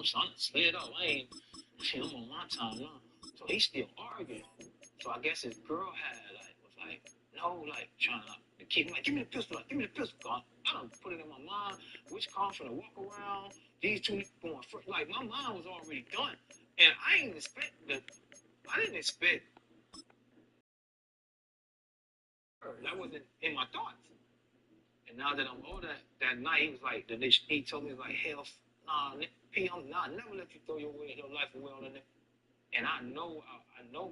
son, slid up. I'm on my time now. So he's still arguing. So I guess his girl was like, no, like trying to keep him like, give me the pistol, give me the pistol. I don't put it in my mind. Which car from the walk around? These two going first. Like my mind was already done, and I didn't expect her. That wasn't in my thoughts. And now that I'm older, that night he was like, he told me like, hell, nah, P, I never let you throw your life away on a nigga. And I know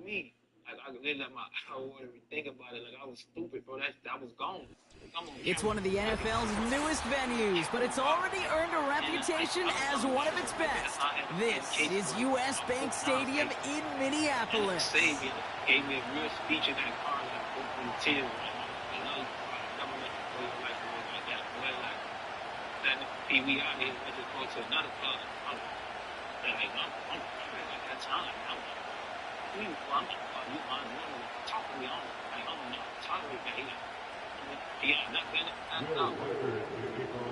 me. Like I really let I wouldn't even think about it. Like I was stupid, bro. That was gone. It's one of the NFL's newest venues, but it's already earned a reputation as one of its best. This is U.S. Bank Stadium in Minneapolis. Savior gave me a real speech in that car, like open tears. We out here, let's just go to another club. I'm like that time. I'm talk to me on. Like, I'm not tolerate that.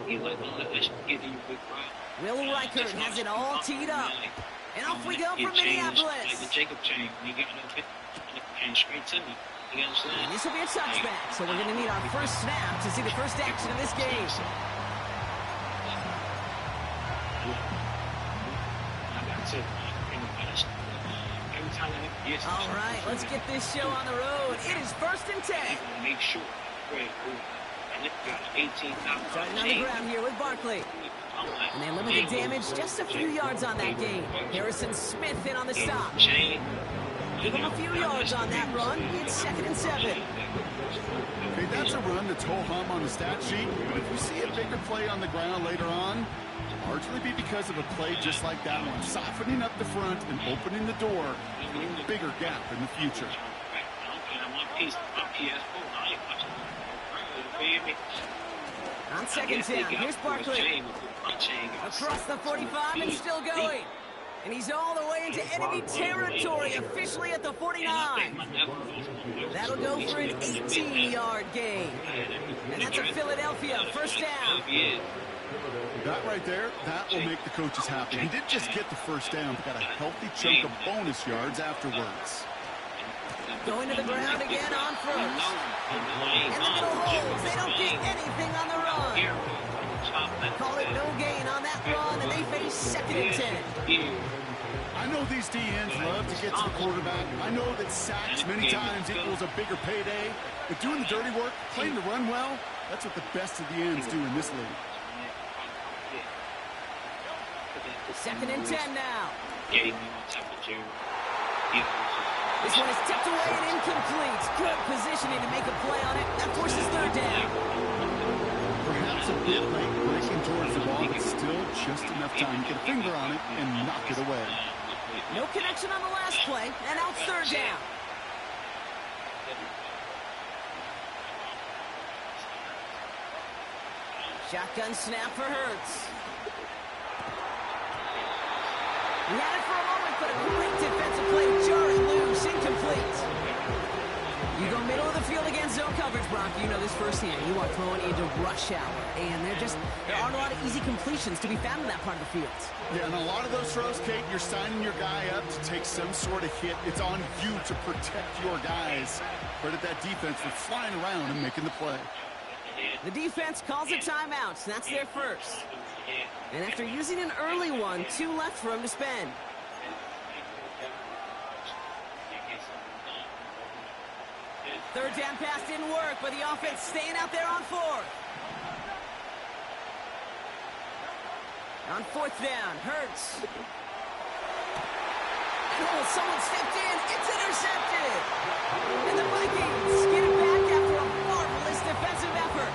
He's like, don't let that shit get to you, big bro. Will Reichert has it all teed up. And off we go from Minneapolis. Like the Jacob chain, when you get it came straight to me. You know what I'm saying? And this will be a touchback, so we're going to need our first snap to see the first action of this game. All right, let's get this show on the road. It is 1st and 10. Make sure. Starting on the ground here with Barkley. And they limit the damage just a few yards on that game. Harrison Smith in on the stop. Give him a few yards on that run. It's 2nd and 7. Okay, that's a run that's ho-hum on the stat sheet. But if you see a bigger play on the ground later on, largely be because of a play just like that one, softening up the front and opening the door for a bigger gap in the future. On 2nd down, here's Barkley. Across the 45 and still going. And he's all the way into enemy territory, officially at the 49. That'll go for an 18-yard gain. And that's a Philadelphia 1st down. That right there, that will make the coaches happy. He didn't just get the 1st down, but got a healthy chunk of bonus yards afterwards. Going to the ground again on 1st. And the middle holds. They don't get anything on the run. Call it no gain on that run, and they face 2nd and 10. I know these DNs love to get to the quarterback. I know that sacks many times equals a bigger payday. But doing the dirty work, playing to run well, that's what the best of the ends do in this league. 2nd and 10 now. This one is tipped away and incomplete. Good positioning to make a play on it. That forces 3rd down. Perhaps a bit late breaking towards the ball, but still just enough time to get a finger on it and knock it away. No connection on the last play, and out 3rd down. Shotgun snap for Hurts. He had it for a moment, but a great defensive play to jar it loose, incomplete. You go middle of the field against zone coverage, Brock. You know this firsthand. You are throwing into rush hour, and there aren't a lot of easy completions to be found in that part of the field. Yeah, and a lot of those throws, Kate, you're signing your guy up to take some sort of hit. It's on you to protect your guys. Credit that defense for flying around and making the play. The defense calls a timeout. That's their first. And after using an early one, 2 left for him to spend. Third down pass didn't work, but the offense staying out there on 4th. On 4th down, Hurts. Oh, someone stepped in. It's intercepted. And the Vikings get it back after a marvelous defensive effort.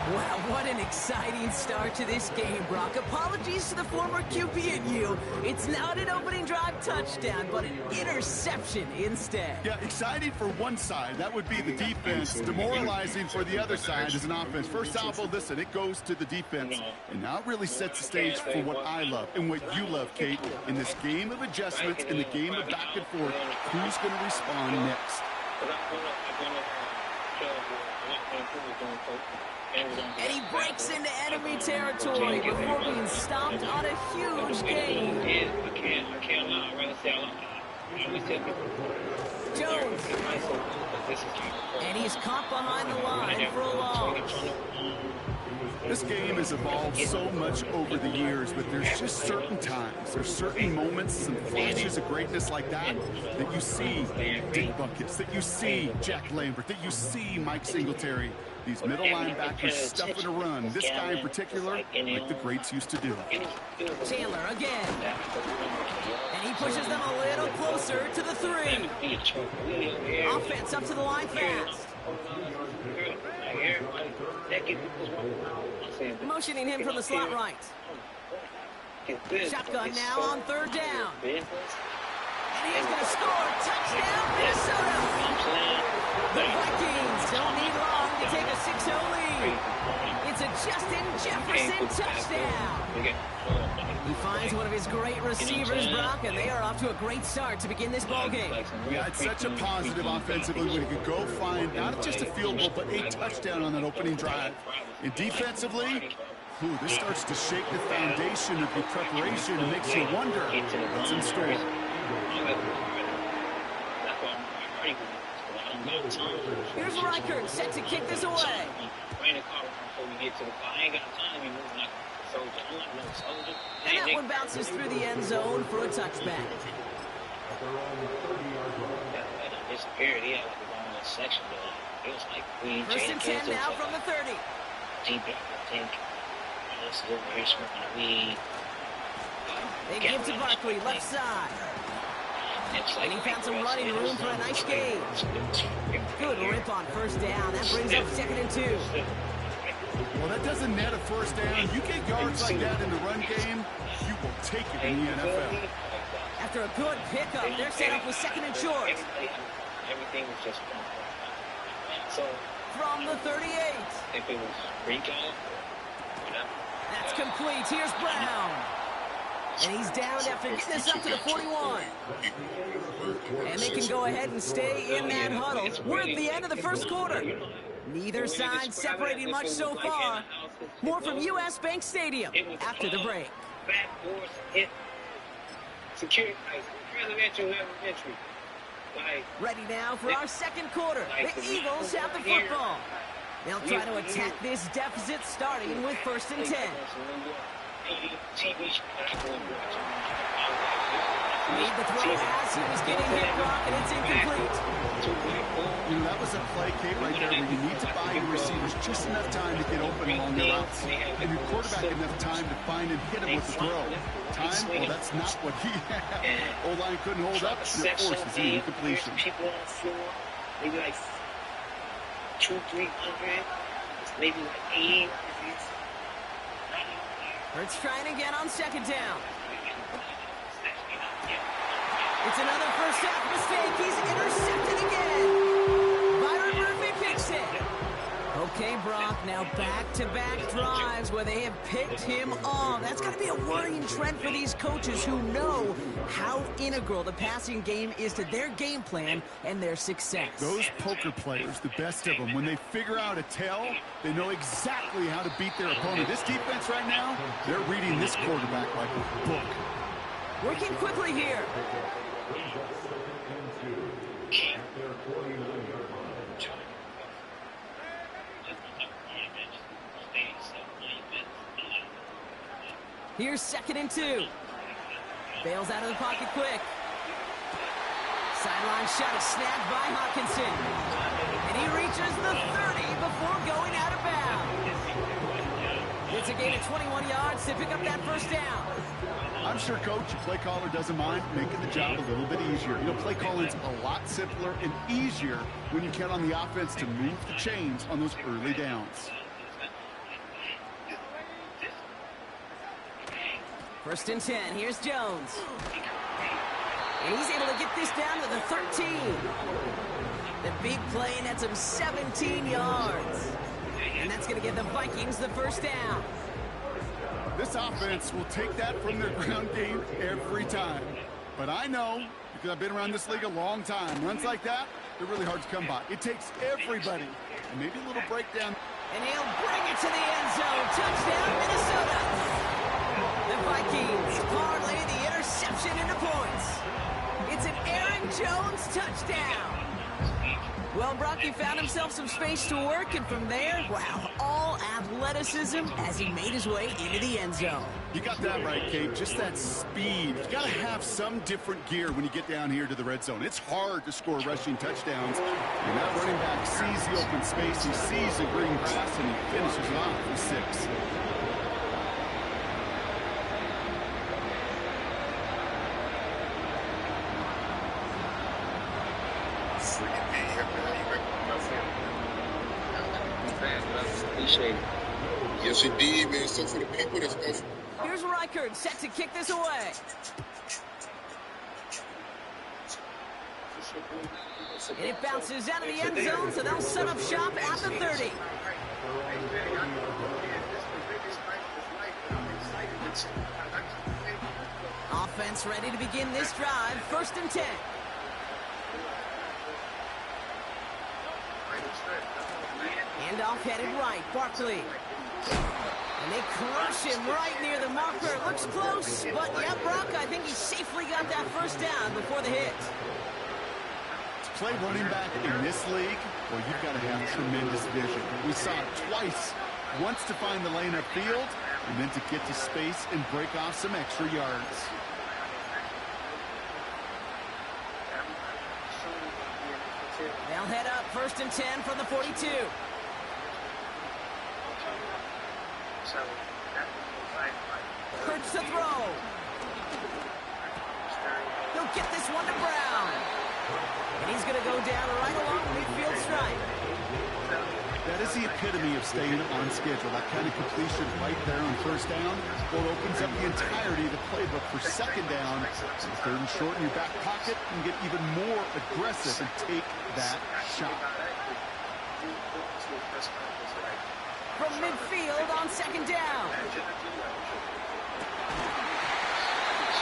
Wow, what an exciting start to this game, Brock. Apologies to the former QB and you. It's not an opening drive touchdown, but an interception instead. Yeah, exciting for one side. That would be the defense. Demoralizing for the other side as an offense. First salvo, listen, it goes to the defense. And now it really sets the stage for what I love and what you love, Kate. In this game of adjustments, in the game of back and forth, who's going to respond next? And he breaks into enemy territory before being stopped on a huge gain. I can't lie. I'd rather say I always tell people. Jones. And he's caught behind the line for a loss. This game has evolved so much over the years, but there's just certain times, there's certain moments, some flashes of greatness like that you see Dick Buckets, that you see Jack Lambert, that you see Mike Singletary. These middle linebackers stuffing a run. This guy in particular, like the greats used to do. Chandler again. And he pushes them a little closer to the 3. Offense up to the line fast. Motioning him from the slot right. Shotgun now on 3rd down. And he's going to score. Touchdown, Minnesota. The Vikings don't need long to take a 6-0 lead. It's a Justin Jefferson touchdown. He finds one of his great receivers, Brock, and they are off to a great start to begin this ballgame. Yeah, it's such a positive offensively when he could go find not just a field goal, but a touchdown on that opening drive. And defensively, this starts to shake the foundation of your preparation and makes you wonder what's in store. Here's Reichert set to kick this away. And that one bounces through the end zone for a touchback. First and 10 now from the 30. They give to Barkley, left side. And he found some running room for a nice gain. Good rip on 1st down. That brings up 2nd and 2. Well, that doesn't net a 1st down. You get yards like that in the run game, you will take it in the NFL. After a good pickup, they're set up with 2nd and short. Everything was just so from the 38. If it was recall, that's complete. Here's Brown. And he's down after getting this up to the 41. And they can go ahead and stay in that huddle. We're at the end of the 1st quarter. Neither side separating much so far. More from U.S. Bank Stadium after the break. Backboards hit. Security, elementary. Ready now for our 2nd quarter. The Eagles have the football. They'll try to attack this deficit starting with 1st and 10. Made the throw as he was getting hit, Brock, and it's incomplete. That was a play, Kate, right there where you need to buy your receivers just enough time to get open along their routes. And your quarterback enough time to find and hit him with the throw. Time? Well, that's not what he had. O-line couldn't hold up, and of course, it's an incompletion. People on the floor, maybe like 200-300, maybe like 80. Hurts trying again on 2nd down. It's another 1st half mistake. He's intercepted again. Byron Murphy picks it. Okay, Brock, now back-to-back drives where they have picked him off. That's got to be a worrying trend for these coaches who know how integral the passing game is to their game plan and their success. Those poker players, the best of them, when they figure out a tell, they know exactly how to beat their opponent. This defense right now, they're reading this quarterback like a book. Working quickly here. Here's 2nd and 2. Bails out of the pocket quick. Sideline shot is snagged by Hawkinson. And he reaches the 30 before going out of bounds. It's a gain of 21 yards to pick up that 1st down. I'm sure, Coach, your play caller doesn't mind making the job a little bit easier. Play calling's a lot simpler and easier when you count on the offense to move the chains on those early downs. 1st and 10. Here's Jones. And he's able to get this down to the 13. The big play nets him 17 yards. And that's going to give the Vikings the 1st down. This offense will take that from their ground game every time. But I know, because I've been around this league a long time, runs like that, they're really hard to come by. It takes everybody. And maybe a little breakdown. And he'll bring it to the end zone. Touchdown, Minnesota. The Vikings parlay the interception into points. It's an Aaron Jones touchdown. Well, Brock, he found himself some space to work, and from there, wow, all athleticism as he made his way into the end zone. You got that right, Kate. Just that speed. You got to have some different gear when you get down here to the red zone. It's hard to score rushing touchdowns. And that running back sees the open space, he sees the green grass, and he finishes it off for 6. Appreciate it. Yes, indeed, man. So for the people that's special. Here's Reichard set to kick this away. And it bounces out of the end zone, so they'll set up shop at the 30. Offense ready to begin this drive. 1st and 10. Handoff headed right. Barkley. And they crush him right near the marker. Looks close, but yeah, Brock, I think he safely got that 1st down before the hit. To play running back in this league, well, you've got to have tremendous vision. We saw it twice. Once to find the lane upfield, and then to get to space and break off some extra yards. They'll head up 1st and 10 from the 42. Hurts to throw. He'll get this one to Brown. And he's going to go down right along the midfield stripe. That is the epitome of staying on schedule. That kind of completion right there on 1st down. Well, it opens up the entirety of the playbook for 2nd down. 3rd and short in your back pocket and get even more aggressive and take that shot. From midfield on 2nd down.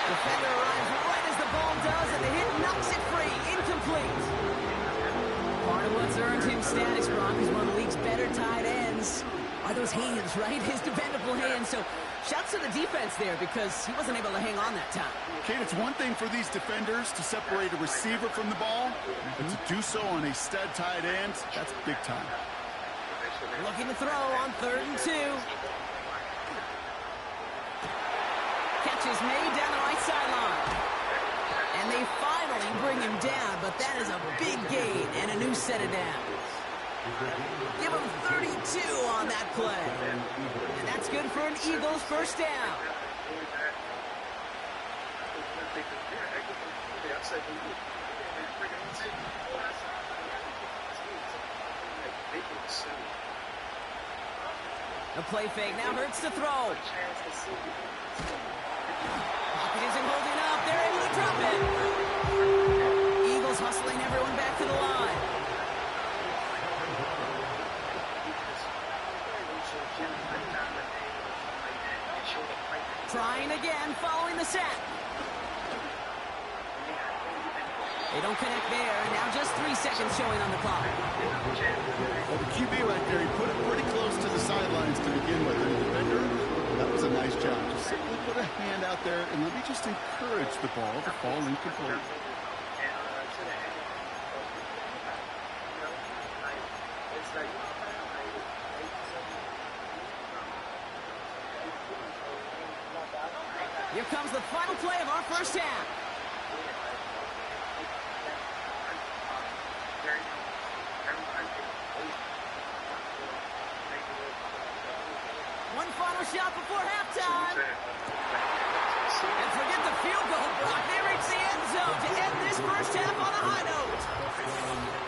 Defender arrives right as the ball does, and the hit knocks it free. Incomplete. Part of what's earned him status, Brock, is one of the league's better tight ends. Are those hands, right? His dependable hands. So shouts to the defense there because he wasn't able to hang on that time. Kate, it's one thing for these defenders to separate a receiver from the ball, but to do so on a stud tight end, that's big time. Looking to throw on 3rd and 2. Catch is made down the right sideline. And they finally bring him down, but that is a big gain and a new set of downs. Give him 32 on that play. And that's good for an Eagles 1st down. A play fake now Hurts to throw. Pocket isn't holding up. They're able to drop it. Eagles hustling everyone back to the line. Trying again, following the set. They don't connect there. Now just 3 seconds showing on the clock. Well, the QB right there, he put it pretty close to the sidelines to begin with. And the defender, that was a nice job. Just simply put a hand out there, and let me just encourage the ball to fall incomplete. Here comes the final play of our 1st half. One final shot before halftime. And forget the field goal, Brock. They reach the end zone to end this 1st half on a high note.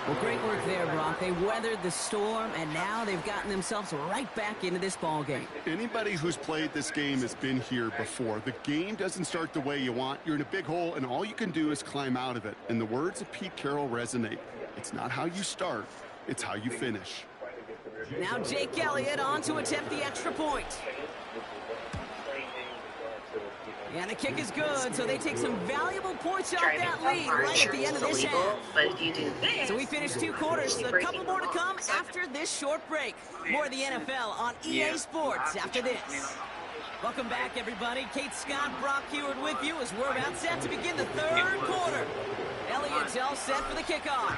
Well, great work there, Brock. They weathered the storm, and now they've gotten themselves right back into this ball game. Anybody who's played this game has been here before. The game doesn't start the way you want. You're in a big hole, and all you can do is climb out of it. And the words of Pete Carroll resonate. It's not how you start, it's how you finish. Now Jake Elliott on to attempt the extra point. And the kick is good, so they take some valuable points off that lead right at the end of this half. But if you do this, So we finished 2 quarters, so a couple more to come after this short break. More of the NFL on EA Sports after this. Welcome back, everybody. Kate Scott, Brock Heward with you as we're about set to begin the 3rd quarter. Elliott's all set for the kickoff.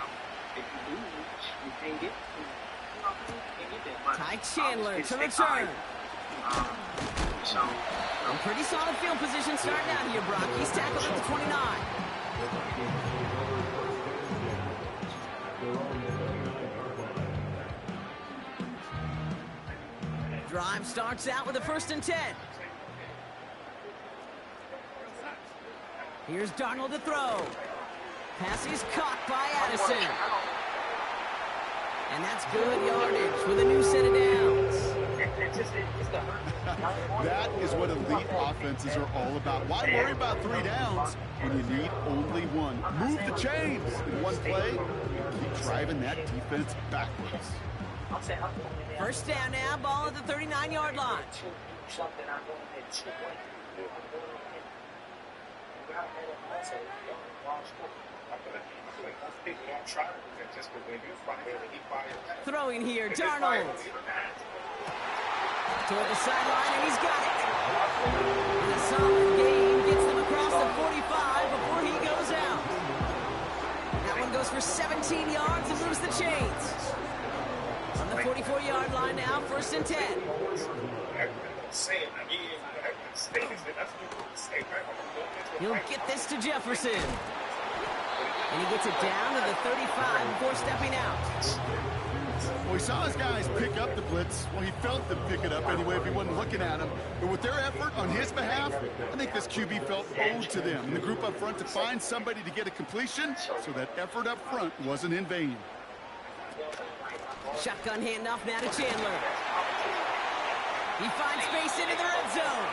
Ty Chandler to return. A pretty solid field position starting out here, Brock. He's tackled at the 29. Drive starts out with a 1st and 10. Here's Darnold to throw. Pass is caught by Addison. And that's good yardage with a new set of downs. That is what elite offenses are all about. Why worry about 3 downs when you need only 1? Move the chains in 1 play. Keep driving that defense backwards. 1st down now, ball at the 39-yard line. Throwing here, Darnold. Toward the sideline, and he's got it. And a solid gain gets them across the 45 before he goes out. That one goes for 17 yards and moves the chains. On the 44-yard line now, 1st and 10. He'll get this to Jefferson. And he gets it down to the 35 before stepping out. Well, he saw his guys pick up the blitz. Well, he felt them pick it up anyway if he wasn't looking at him. But with their effort on his behalf, I think this QB felt owed to them. And the group up front to find somebody to get a completion, so that effort up front wasn't in vain. Shotgun handoff now to Chandler. He finds space into the red zone.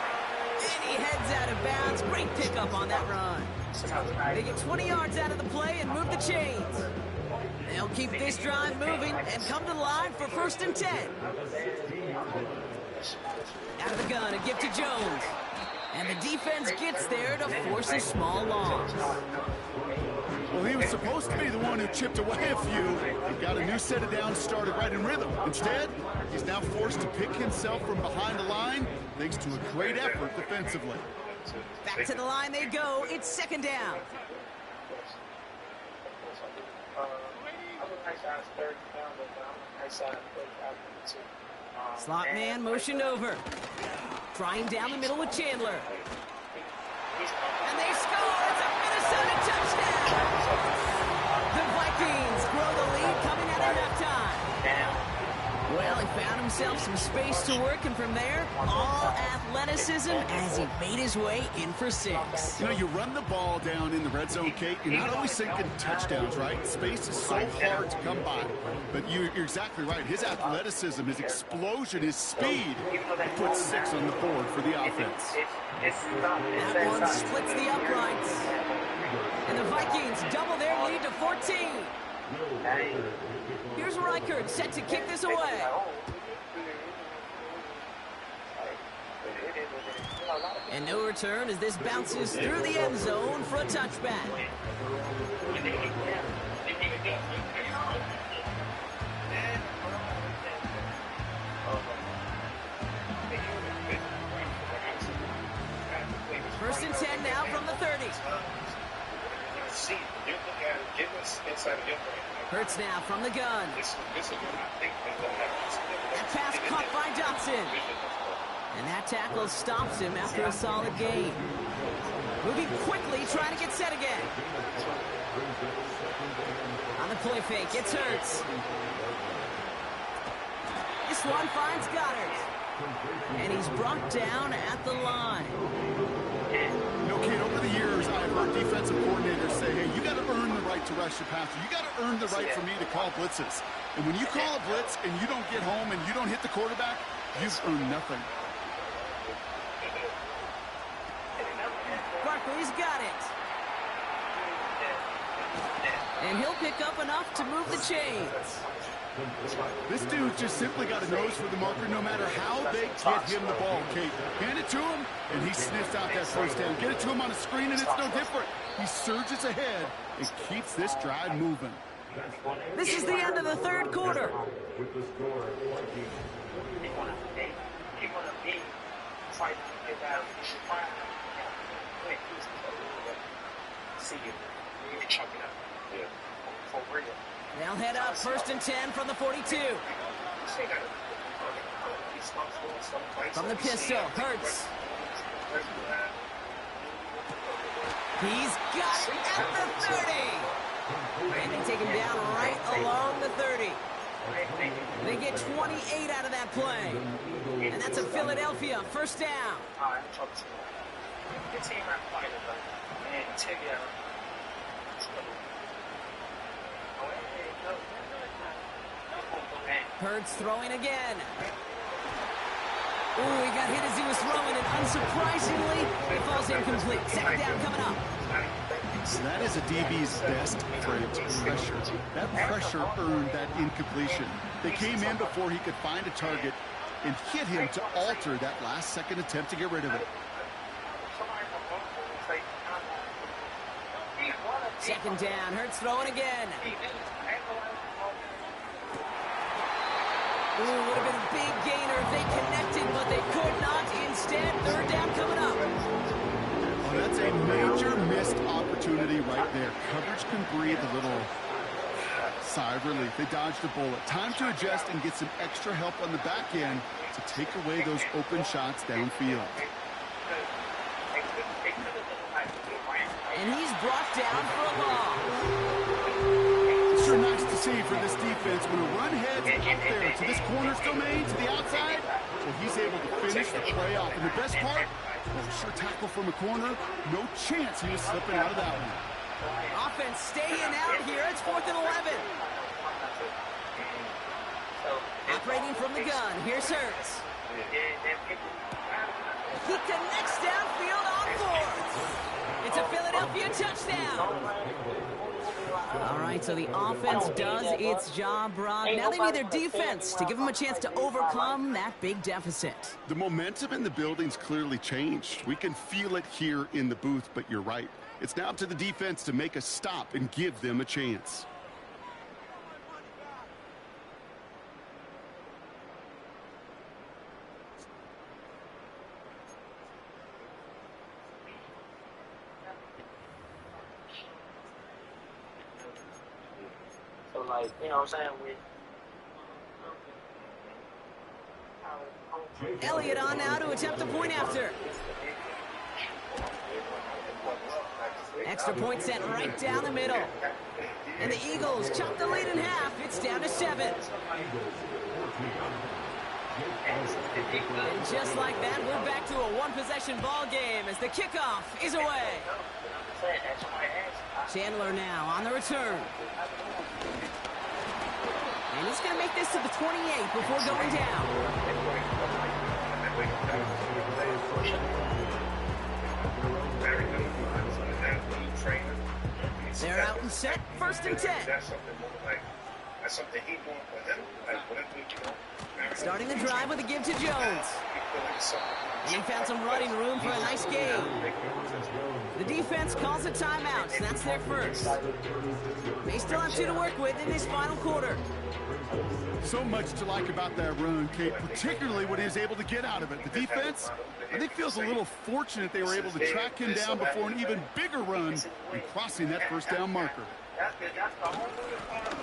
And he heads out of bounds. Great pickup on that run. They get 20 yards out of the play and move the chains. They'll keep this drive moving and come to the line for 1st and 10. Out of the gun, a gift to Jones. And the defense gets there to force a small loss. Well, he was supposed to be the one who chipped away a few. He got a new set of downs started right in rhythm. Instead, he's now forced to pick himself from behind the line thanks to a great effort defensively. Back to the line they go. It's 2nd down. Slot man motioned over. Trying down the middle with Chandler. And they score! It's a Minnesota touchdown! The Vikings grow the lead coming out of halftime. Well, he found himself some space to work, and from there, all athleticism as he made his way in for 6. You know, you run the ball down in the red zone, Kate, you're not always thinking touchdowns, right? Space is so hard to come by. But you're exactly right. His athleticism, his explosion, his speed, he puts 6 on the board for the offense. That one splits the uprights. And the Vikings double their lead to 14. Here's Reichert set to kick this away. And no return as this bounces through the end zone for a touchback. First and 10 now from the 30. Hurts now from the gun. That pass caught by Dotson. And that tackle stops him after a solid gain. Moving quickly, trying to get set again. On the play fake, it's Hurts. This one finds Goddard. And he's brought down at the line. You know, Kate, over the years, I've heard defensive coordinators say, hey, you got to earn the right to rush your passer. You got to earn the right for me to call blitzes. And when you call a blitz and you don't get home and you don't hit the quarterback, you've earned nothing. Barkley's got it. And he'll pick up enough to move the chains. This dude just simply got a nose for the marker no matter how they get him the ball, Kate. Hand it to him, and he sniffs out that first down. Get it to him on a screen, and it's no different. He surges ahead and keeps this drive moving. This is the end of the third quarter. They'll head up 1st and 10 from the 42. From the pistol, Hurts. He's got it at the 30. And they take him down right along the 30. They get 28 out of that play. And that's a Philadelphia first down. Hurts throwing again. Ooh, he got hit as he was throwing, and unsurprisingly, it falls incomplete. Second down coming up. So that is a DB's best trait, pressure. That pressure earned that incompletion. They came in before he could find a target and hit him to alter that last-second attempt to get rid of it. Second down, Hurts throwing again. Ooh, would have been a big gainer if they connected, but they could not. Instead, third down coming up. Oh, that's a major missed opportunity right there. Coverage can breathe a little sigh of relief. They dodged a bullet. Time to adjust and get some extra help on the back end to take away those open shots downfield. And he's brought down for a loss. Sure nice to see for this defense when a run heads up there to this corner's domain, to the outside, well, he's able to finish the play off. And the best part, sure tackle from a corner, no chance he was slipping out of that one. Offense staying out here. It's 4th and 11. Operating from the gun. Here's Hurts. He connects downfield on 4th. It's a Philadelphia touchdown. All right, so the offense does its job, Brock. Now they need their defense to give them a chance to overcome that big deficit. The momentum in the building's clearly changed. We can feel it here in the booth, but you're right. It's now up to the defense to make a stop and give them a chance. Like, you know what I'm saying? Elliott on now to attempt a point after. Extra point sent right down the middle. And the Eagles chop the lead in half. It's down to 7. And just like that, we're back to a one-possession ball game as the kickoff is away. Chandler now on the return. And he's going to make this to the 28 before going down. They're out and set, 1st and 10. Starting the drive with a give to Jones. And he found some running room for a nice gain. The defense calls a timeout. That's their first. They still have 2 to work with in this final quarter. So much to like about that run, Kate, particularly what he was able to get out of it. The defense, I think, feels a little fortunate they were able to track him down before an even bigger run and crossing that first down marker.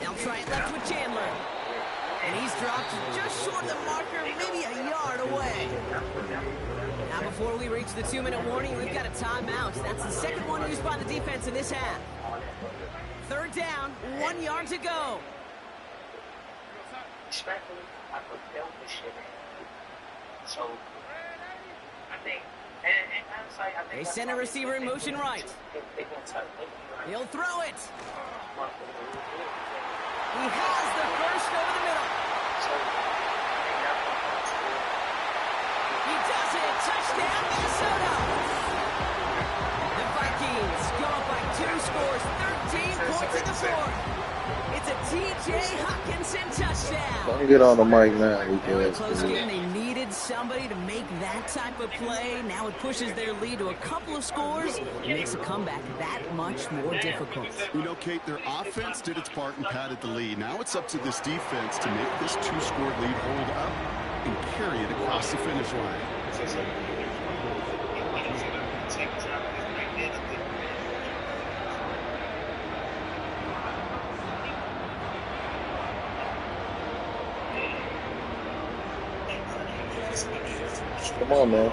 They'll try it left with Chandler. And he's dropped just short of the marker, maybe a yard away. Now before we reach the 2-minute warning, we've got a timeout. That's the second one used by the defense in this half. Third down, 1 yard to go. Respectfully, I put this shit in. So, I think, and honestly, I think they send a receiver in motion right. He'll throw it. He has the first over the middle. He does it. Touchdown, Minnesota. The Vikings go up by 2 scores, 13 points. going for the fourth. It's a T.J. Hockenson touchdown. Don't get on the mic now. Very close game. They needed somebody to make that type of play. Now it pushes their lead to a couple of scores. It makes a comeback that much more difficult. You know, Kate, their offense did its part and padded the lead. Now it's up to this defense to make this 2-score lead hold up and carry it across the finish line. Come on, man.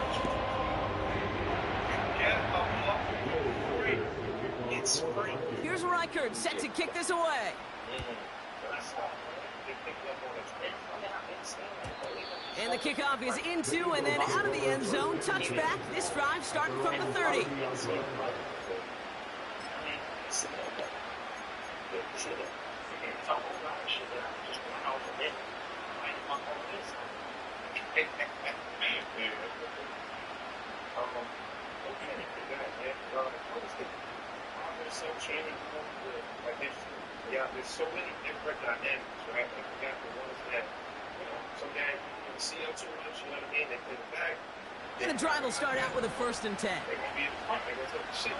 Here's Reichert set to kick this away. And the kickoff is into and then out of the end zone. Touchback. This drive starting from the 30. There's so many different dynamics, right? Like you got the ones that, some guys you see them too much, you know what I mean? They put it back. And the drive will start out with a 1st and 10. They're gonna be in the front. They're gonna take the shit.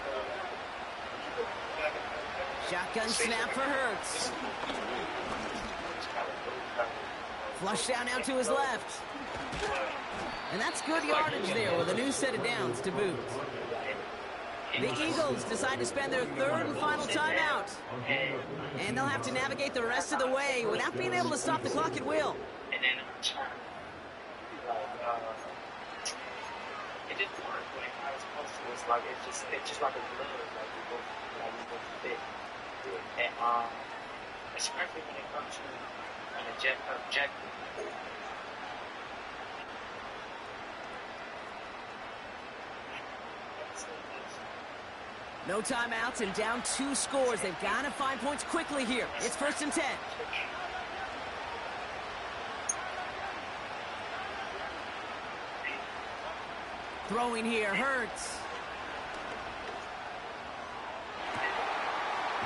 Shotgun snap for Hurts. Flush down out to his left. And that's good yardage there with a new set of downs to boot. The Eagles decide to spend their 3rd and final timeout. And they'll have to navigate the rest of the way without being able to stop the clock at will. And then it didn't work like I was supposed to. It's like it's just like a glove, like we both fit. And especially when it comes to an objective. No timeouts and down 2 scores. They've got to find points quickly here. It's 1st and 10. Throwing here, Hurts.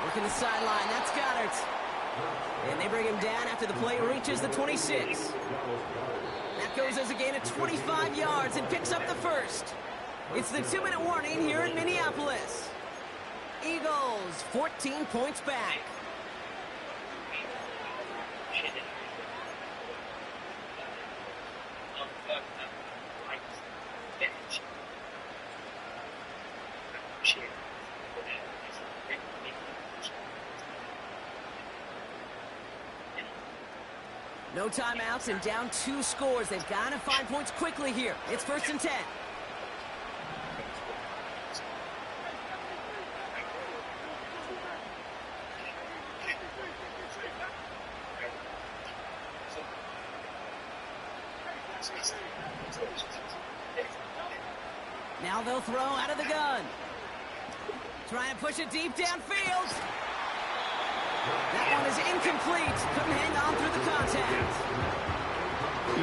Working the sideline, that's Goddard. And they bring him down after the play reaches the 26. That goes as a gain of 25 yards and picks up the 1st. It's the 2-minute warning here in Minneapolis. Eagles, 14 points back. No timeouts and down 2 scores. They've got to find points quickly here. It's 1st and 10. Now they'll throw out of the gun. Trying to push it deep downfield. That one is incomplete. Couldn't hang on through the contact.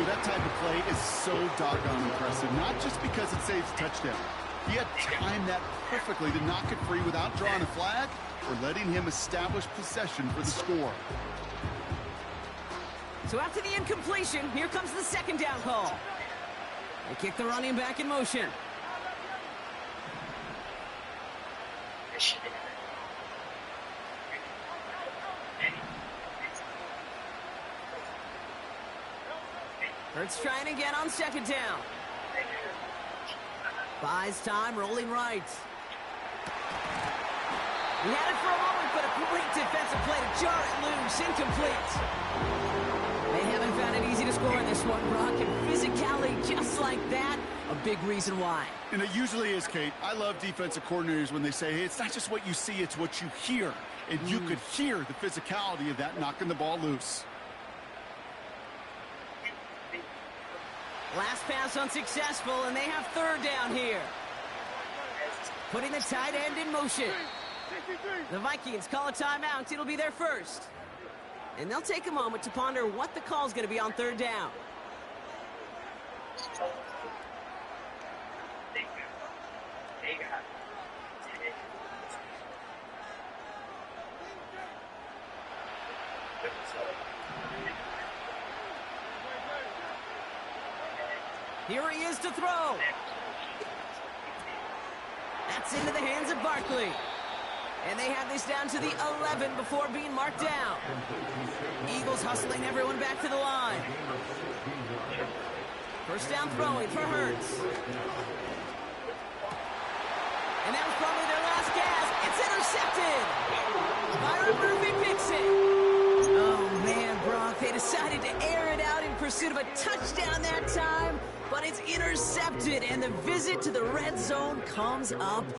That type of play is so doggone impressive, not just because it saves a touchdown. He had timed that perfectly to knock it free without drawing a flag or letting him establish possession for the score. So after the incompletion, here comes the 2nd down call. They kick the running back in motion. Hurts trying again on 2nd down. Buys time, rolling right. He had it for a moment, but a great defensive play to jar it loose. Incomplete. They haven't found it easy to score in this one, Brock. And physicality just like that, a big reason why. And it usually is, Kate. I love defensive coordinators when they say, hey, it's not just what you see, it's what you hear. And you could hear the physicality of that knocking the ball loose. Last pass unsuccessful, and they have 3rd down here. Putting the tight end in motion. The Vikings call a timeout. It'll be their 1st. And they'll take a moment to ponder what the call's going to be on 3rd down. Here he is to throw. That's into the hands of Barkley. And they have this down to the 11 before being marked down. Eagles hustling everyone back to the line. First down throwing for Hurts. And that was probably their last gasp. It's intercepted. Byron Murphy picks it. Oh, man, Brock, they decided to air it out in pursuit of a touchdown that time, but it's intercepted, and the visit to the red zone comes up